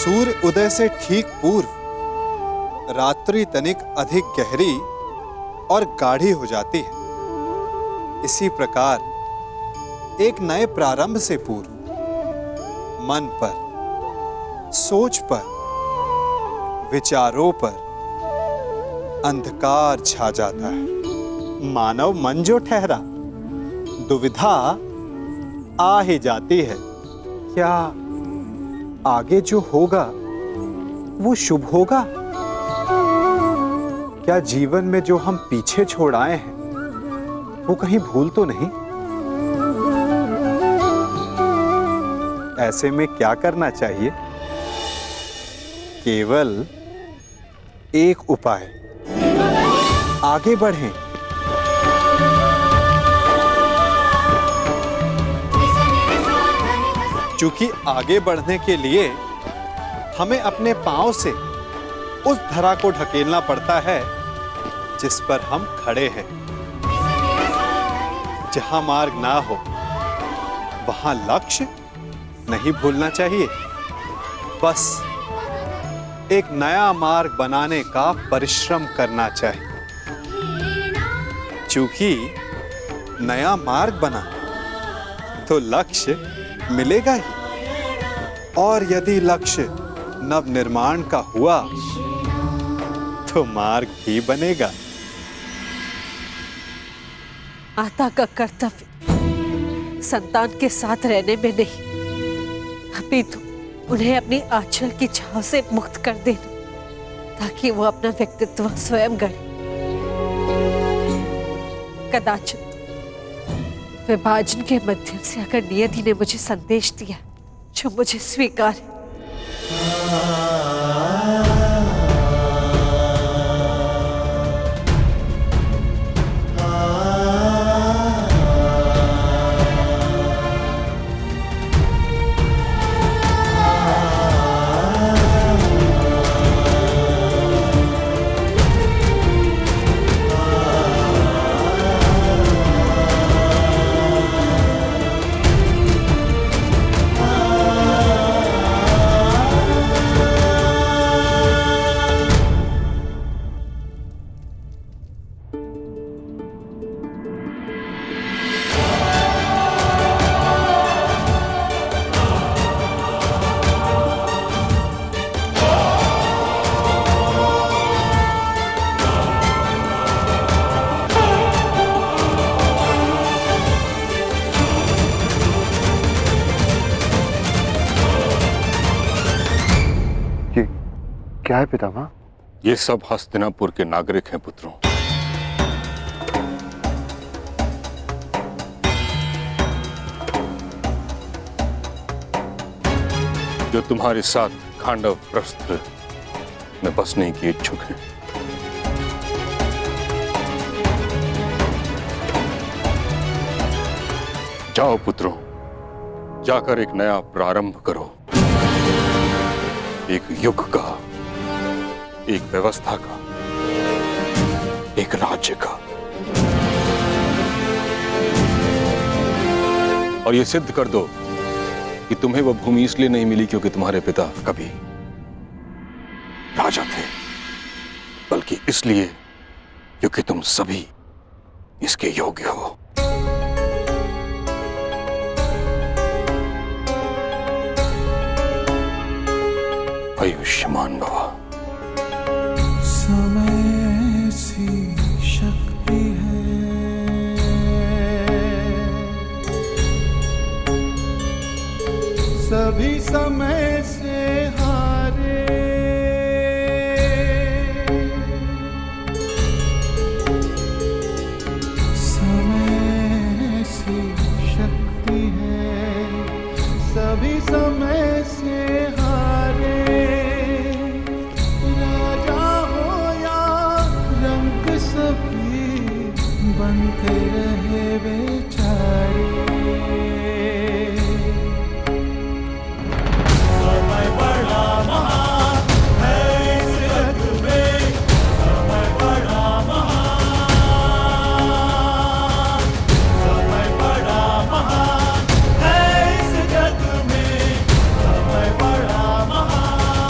सूर्य उदय से ठीक पूर्व रात्रि तनिक अधिक गहरी और गाढ़ी हो जाती है। इसी प्रकार एक नए प्रारंभ से पूर्व मन पर, सोच पर, विचारों पर अंधकार छा जाता है। मानव मन जो ठहरा, दुविधा आ ही जाती है। क्या आगे जो होगा वो शुभ होगा? क्या जीवन में जो हम पीछे छोड़ आए हैं वो कहीं भूल तो नहीं? ऐसे में क्या करना चाहिए? केवल एक उपाय, आगे बढ़ें। क्योंकि आगे बढ़ने के लिए हमें अपने पांव से उस धरा को ढकेलना पड़ता है जिस पर हम खड़े हैं। जहां मार्ग ना हो वहां लक्ष्य नहीं भूलना चाहिए। बस एक नया मार्ग बनाने का परिश्रम करना चाहिए। क्योंकि नया मार्ग बना तो लक्ष्य मिलेगा ही, और यदि लक्ष्य नव निर्माण का हुआ तो मार्ग भी बनेगा। माता का कर्तव्य संतान के साथ रहने में नहीं, अपितु उन्हें अपनी आंचल की छाव से मुक्त कर देना, ताकि वो अपना व्यक्तित्व स्वयं गढ़े। कदाचित विभाजन के माध्यम से अगर नियति ने मुझे संदेश दिया जो मुझे स्वीकार है, क्या है पितामह? ये सब हस्तिनापुर के नागरिक हैं पुत्रों। जो तुम्हारे साथ खांडव प्रस्थ में बसने की इच्छुक हैं। जाओ पुत्रों, जाकर एक नया प्रारंभ करो, एक युग का, एक व्यवस्था का, एक राज्य का। और यह सिद्ध कर दो कि तुम्हें वह भूमि इसलिए नहीं मिली क्योंकि तुम्हारे पिता कभी राजा थे, बल्कि इसलिए क्योंकि तुम सभी इसके योग्य हो। आयुष्मान भव। समय सी शक्ति है, सभी समय से हारे, समय सी शक्ति है, सभी समय से हारे। बनते रहे बेचारे, समय बड़ा महान है इस जग में, समय बड़ा महान, समय बड़ा महान है इस जग में, समय बड़ा महान।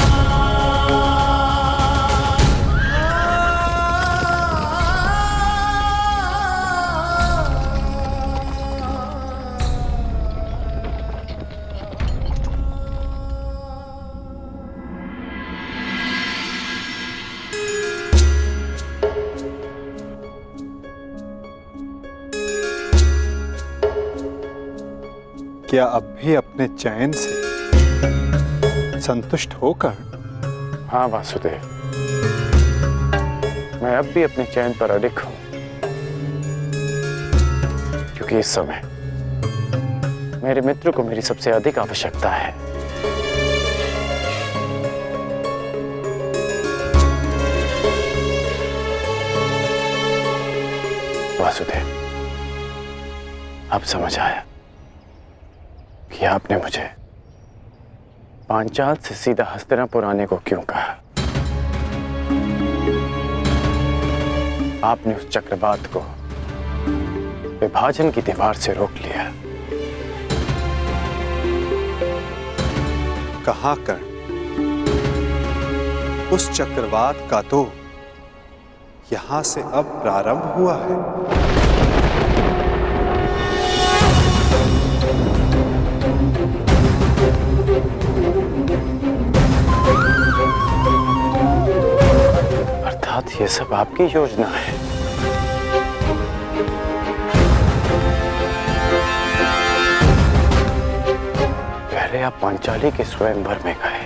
क्या अब भी अपने चैन से संतुष्ट होकर? हाँ वासुदेव, मैं अब भी अपने चैन पर अडिग हूं, क्योंकि इस समय मेरे मित्र को मेरी सबसे अधिक आवश्यकता है। वासुदेव, अब समझ आया कि आपने मुझे पांचाल से सीधा हस्तिनापुर आने को क्यों कहा। आपने उस चक्रवात को विभाजन की दीवार से रोक लिया। कहाँ कर? उस चक्रवात का तो यहां से अब प्रारंभ हुआ है। अर्थात ये सब आपकी योजना है। पहले आप पांचाली के स्वयंवर में गए,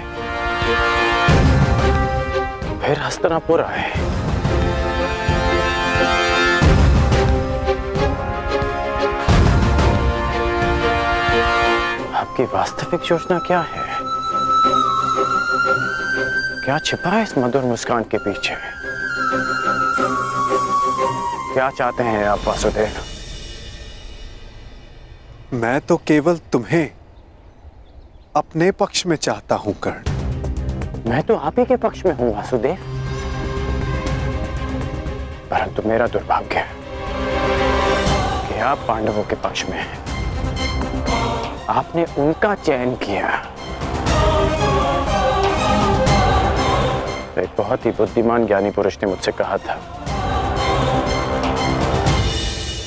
फिर हस्तिनापुर आए, आपकी वास्तविक योजना क्या है? क्या छिपा है इस मधुर मुस्कान के पीछे? क्या चाहते हैं आप वासुदेव? मैं तो केवल तुम्हें अपने पक्ष में चाहता हूं कर्ण। मैं तो आप ही के पक्ष में हूं वासुदेव, परंतु मेरा दुर्भाग्य है कि आप पांडवों के पक्ष में हैं। आपने उनका चयन किया। एक बहुत ही बुद्धिमान ज्ञानी पुरुष ने मुझसे कहा था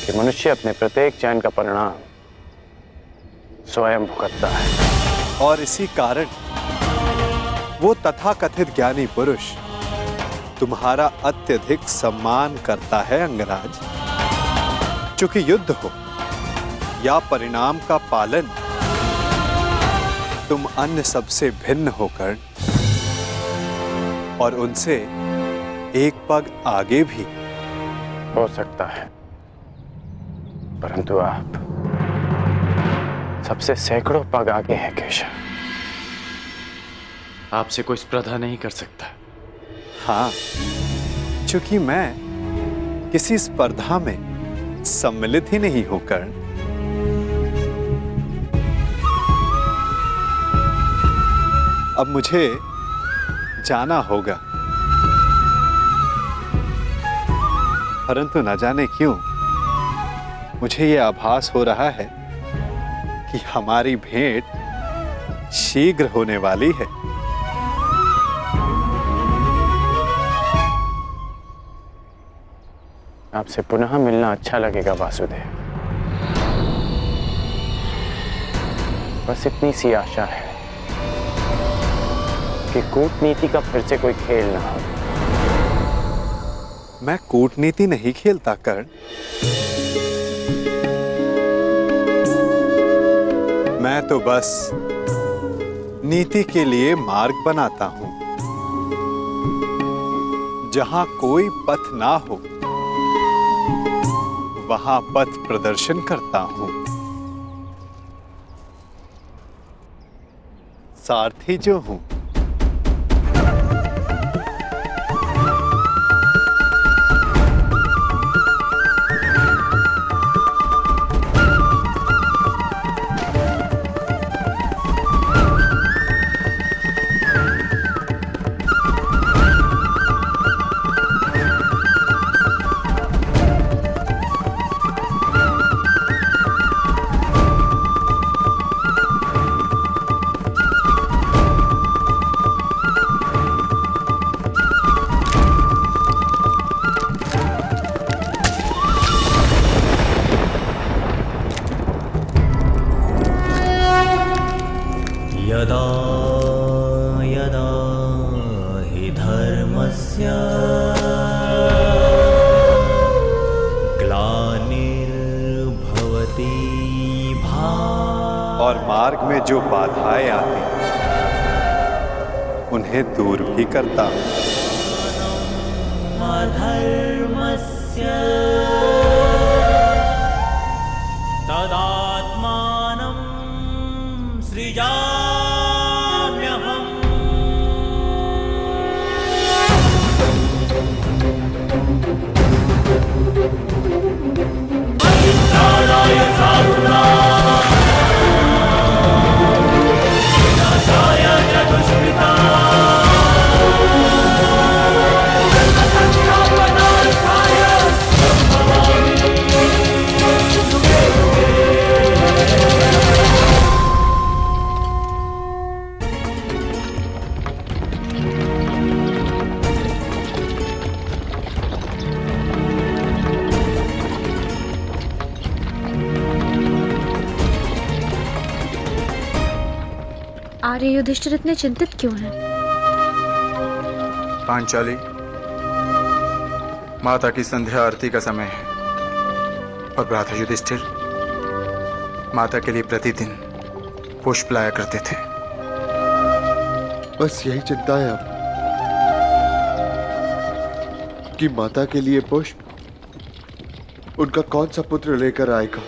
कि मनुष्य अपने प्रत्येक चयन का परिणाम स्वयं भुगतता है। और इसी कारण वो तथाकथित ज्ञानी पुरुष तुम्हारा अत्यधिक सम्मान करता है अंगराज। चूंकि युद्ध हो या परिणाम का पालन, तुम अन्य सबसे भिन्न होकर और उनसे एक पग आगे भी। हो सकता है, परंतु आप सबसे सैकड़ों पग आगे हैं केशव। आपसे कोई स्पर्धा नहीं कर सकता। हाँ, चूंकि मैं किसी स्पर्धा में सम्मिलित ही नहीं होकर। अब मुझे जाना होगा, परंतु न जाने क्यों मुझे यह आभास हो रहा है कि हमारी भेंट शीघ्र होने वाली है। आपसे पुनः मिलना अच्छा लगेगा वासुदेव। बस इतनी सी आशा है कि कूटनीति का फिर से कोई खेल ना हो। मैं कूटनीति नहीं खेलता कर्ण। मैं तो बस नीति के लिए मार्ग बनाता हूं। जहां कोई पथ ना हो वहां पथ प्रदर्शन करता हूं। सारथी जो हूं। यदा यदा हि धर्मस्य ग्लानिर्भवति भारत। और मार्ग में जो बाधाएं आती हैं, उन्हें दूर भी करता हूं। अधर्मस्य तदात्मानं सृजाम्यहम्। परित्राणाय साधूनां विनाशाय च दुष्कृतां। आर्य युधिष्ठिर इतने चिंतित क्यों हैं? पांचाली, माता की संध्या आरती का समय है और भ्राता युधिष्ठिर माता के लिए प्रतिदिन पुष्प लाया करते थे। बस यही चिंता है अब कि माता के लिए पुष्प उनका कौन सा पुत्र लेकर आएगा।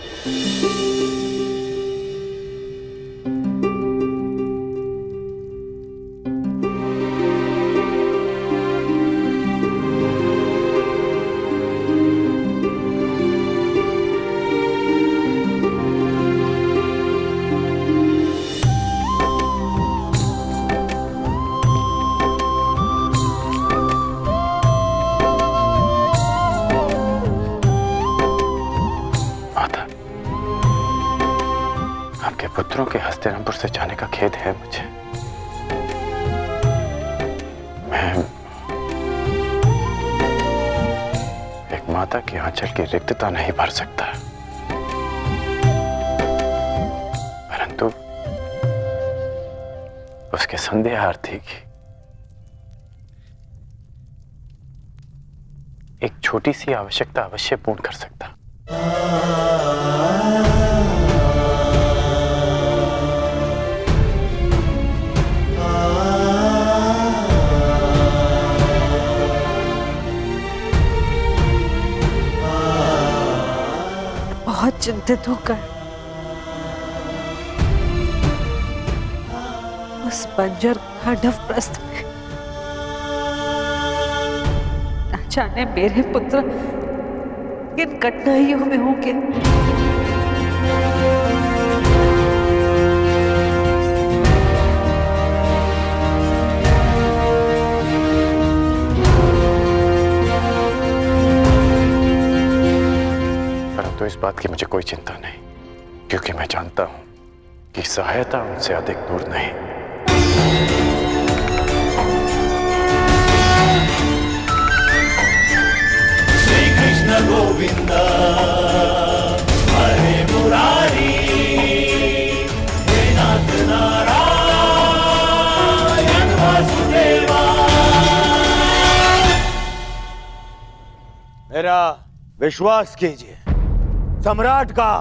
पुत्रों के हस्तिनापुर से जाने का खेद है मुझे। मैं एक माता की आंचल की रिक्तता नहीं भर सकता, परंतु उसके संध्या आरती की एक छोटी सी आवश्यकता अवश्य पूर्ण कर सकता। बहुत चिंतित होकर उस बंजर खांडव प्रस्थ में न जाने मेरे पुत्र किन कठिनाइयों में होंगे। तो इस बात की मुझे कोई चिंता नहीं, क्योंकि मैं जानता हूं कि सहायता उनसे अधिक दूर नहीं। श्री कृष्ण गोविंद हरे मुरारी, हे नाथ नारायण वासुदेवा। मेरा विश्वास कीजिए, सम्राट का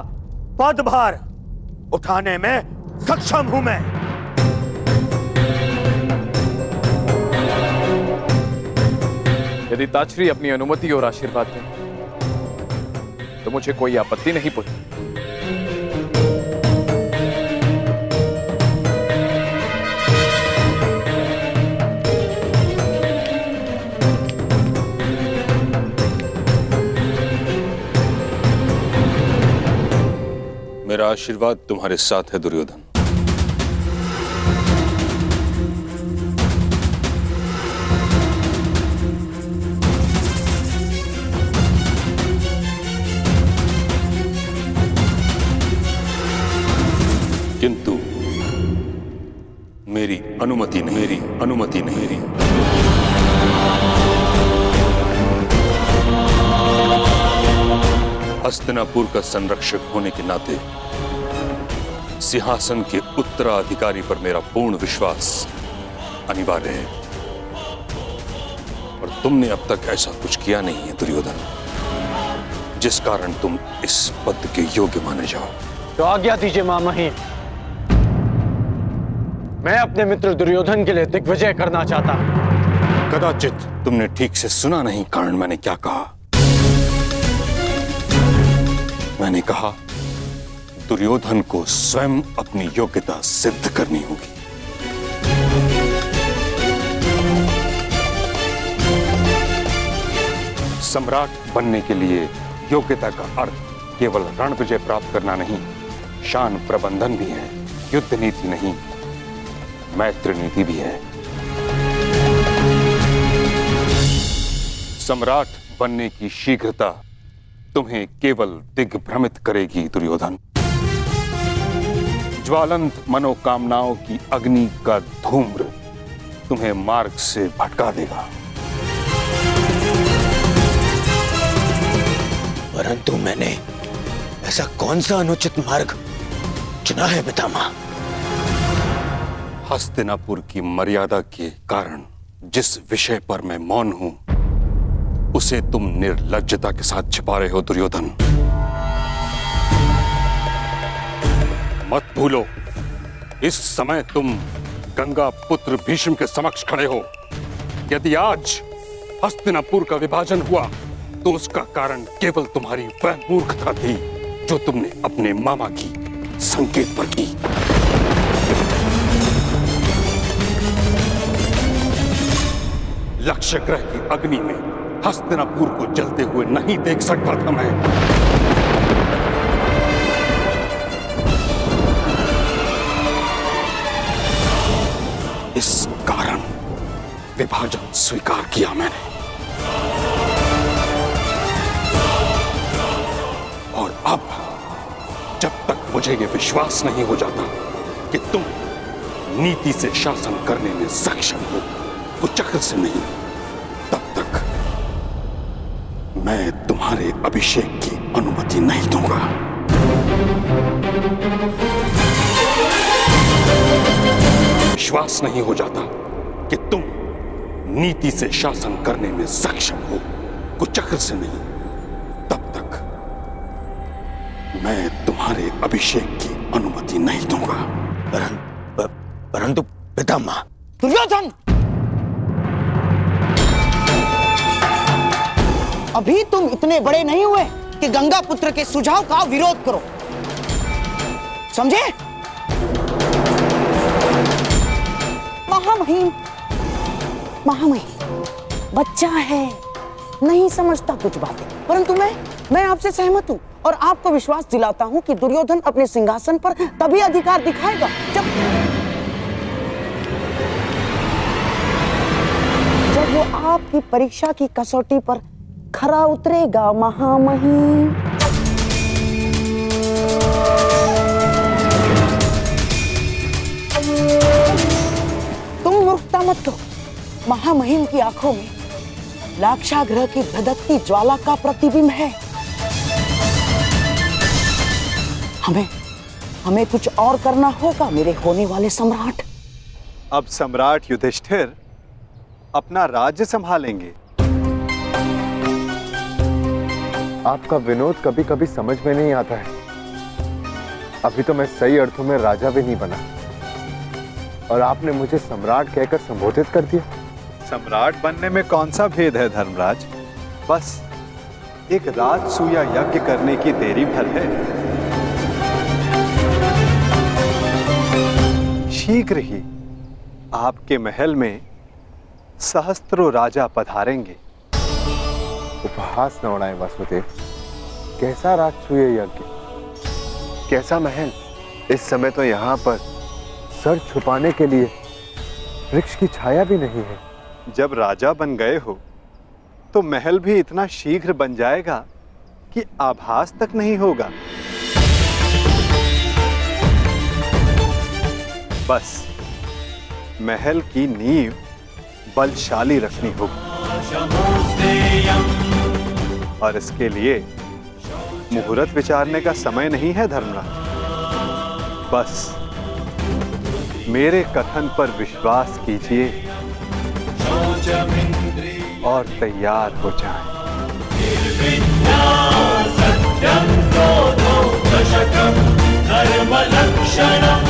पदभार उठाने में सक्षम हूं मैं। यदि ताचरी अपनी अनुमति और आशीर्वाद दें तो मुझे कोई आपत्ति नहीं पुत्र। मेरा आशीर्वाद तुम्हारे साथ है दुर्योधन। किंतु मेरी अनुमति नहीं। हस्तिनापुर का संरक्षक होने के नाते सिंहासन के उत्तराधिकारी पर मेरा पूर्ण विश्वास अनिवार्य है, और तुमने अब तक ऐसा कुछ किया नहीं है दुर्योधन, जिस कारण तुम इस पद के योग्य माने जाओ। तो आज्ञा दीजिए महामहिम, मैं अपने मित्र दुर्योधन के लिए दिग्विजय करना चाहता हूं। कदाचित तुमने ठीक से सुना नहीं कारण मैंने क्या कहा। मैंने कहा दुर्योधन को स्वयं अपनी योग्यता सिद्ध करनी होगी। सम्राट बनने के लिए योग्यता का अर्थ केवल रण विजय प्राप्त करना नहीं, शान प्रबंधन भी है। युद्ध नीति नहीं, मैत्री नीति भी है। सम्राट बनने की शीघ्रता तुम्हें केवल दिग्भ्रमित करेगी दुर्योधन। ज्वालंत मनोकामनाओं की अग्नि का धूम्र तुम्हें मार्ग से भटका देगा। परंतु मैंने ऐसा कौन सा अनुचित मार्ग चुना है पितामह? हस्तिनापुर की मर्यादा के कारण जिस विषय पर मैं मौन हूं, उसे तुम निर्लज्जता के साथ छिपा रहे हो दुर्योधन। मत भूलो, इस समय तुम गंगा पुत्र भीष्म के समक्ष खड़े हो। यदि आज हस्तिनापुर का विभाजन हुआ तो उसका कारण केवल तुम्हारी वह मूर्खता थी जो तुमने अपने मामा की संकेत पर की। लक्ष्य ग्रह की अग्नि में हस्तिनापुर को जलते हुए नहीं देख सकता था मैं। इस कारण विभाजन स्वीकार किया मैंने। और अब जब तक मुझे यह विश्वास नहीं हो जाता कि तुम नीति से शासन करने में सक्षम हो, कुचक्र से नहीं, तब तक मैं तुम्हारे अभिषेक की अनुमति नहीं दूंगा। विश्वास नहीं हो जाता कि तुम नीति से शासन करने में सक्षम हो, कुचक्र से नहीं, तब तक मैं तुम्हारे अभिषेक की अनुमति नहीं दूंगा। परंतु पितामह। दुर्योधन! अभी तुम इतने बड़े नहीं हुए कि गंगा पुत्र के सुझाव का विरोध करो, समझे? महामहिम, बच्चा है, नहीं समझता कुछ बातें, परंतु मैं आपसे सहमत हूं और आपको विश्वास दिलाता हूं कि दुर्योधन अपने सिंहासन पर तभी अधिकार दिखाएगा जब वो आपकी परीक्षा की कसौटी पर खरा उतरेगा। महामहिम, तुम मूर्खता मत करो। महामहिम की आंखों में लाक्षागृह की धधकती ज्वाला का प्रतिबिंब है। हमें कुछ और करना होगा मेरे होने वाले सम्राट। अब सम्राट युधिष्ठिर अपना राज्य संभालेंगे। आपका विनोद कभी कभी समझ में नहीं आता है। अभी तो मैं सही अर्थों में राजा भी नहीं बना और आपने मुझे सम्राट कहकर संबोधित कर दिया। सम्राट बनने में कौन सा भेद है धर्मराज? बस एक राजसूया यज्ञ करने की देरी भर है। शीघ्र ही आपके महल में सहस्त्रों राजा पधारेंगे। उपहास न उड़ाएं वासुदेव। कैसा राजसूय यज्ञ, कैसा महल? इस समय तो यहाँ पर सर छुपाने के लिए वृक्ष की छाया भी नहीं है। जब राजा बन गए हो तो महल भी इतना शीघ्र बन जाएगा कि आभास तक नहीं होगा। बस महल की नींव बलशाली रखनी होगी और इसके लिए मुहूर्त विचारने का समय नहीं है धर्मराज। बस मेरे कथन पर विश्वास कीजिए और तैयार हो जाएं। सत्यं क्रोधो दशकं धर्मलक्षणं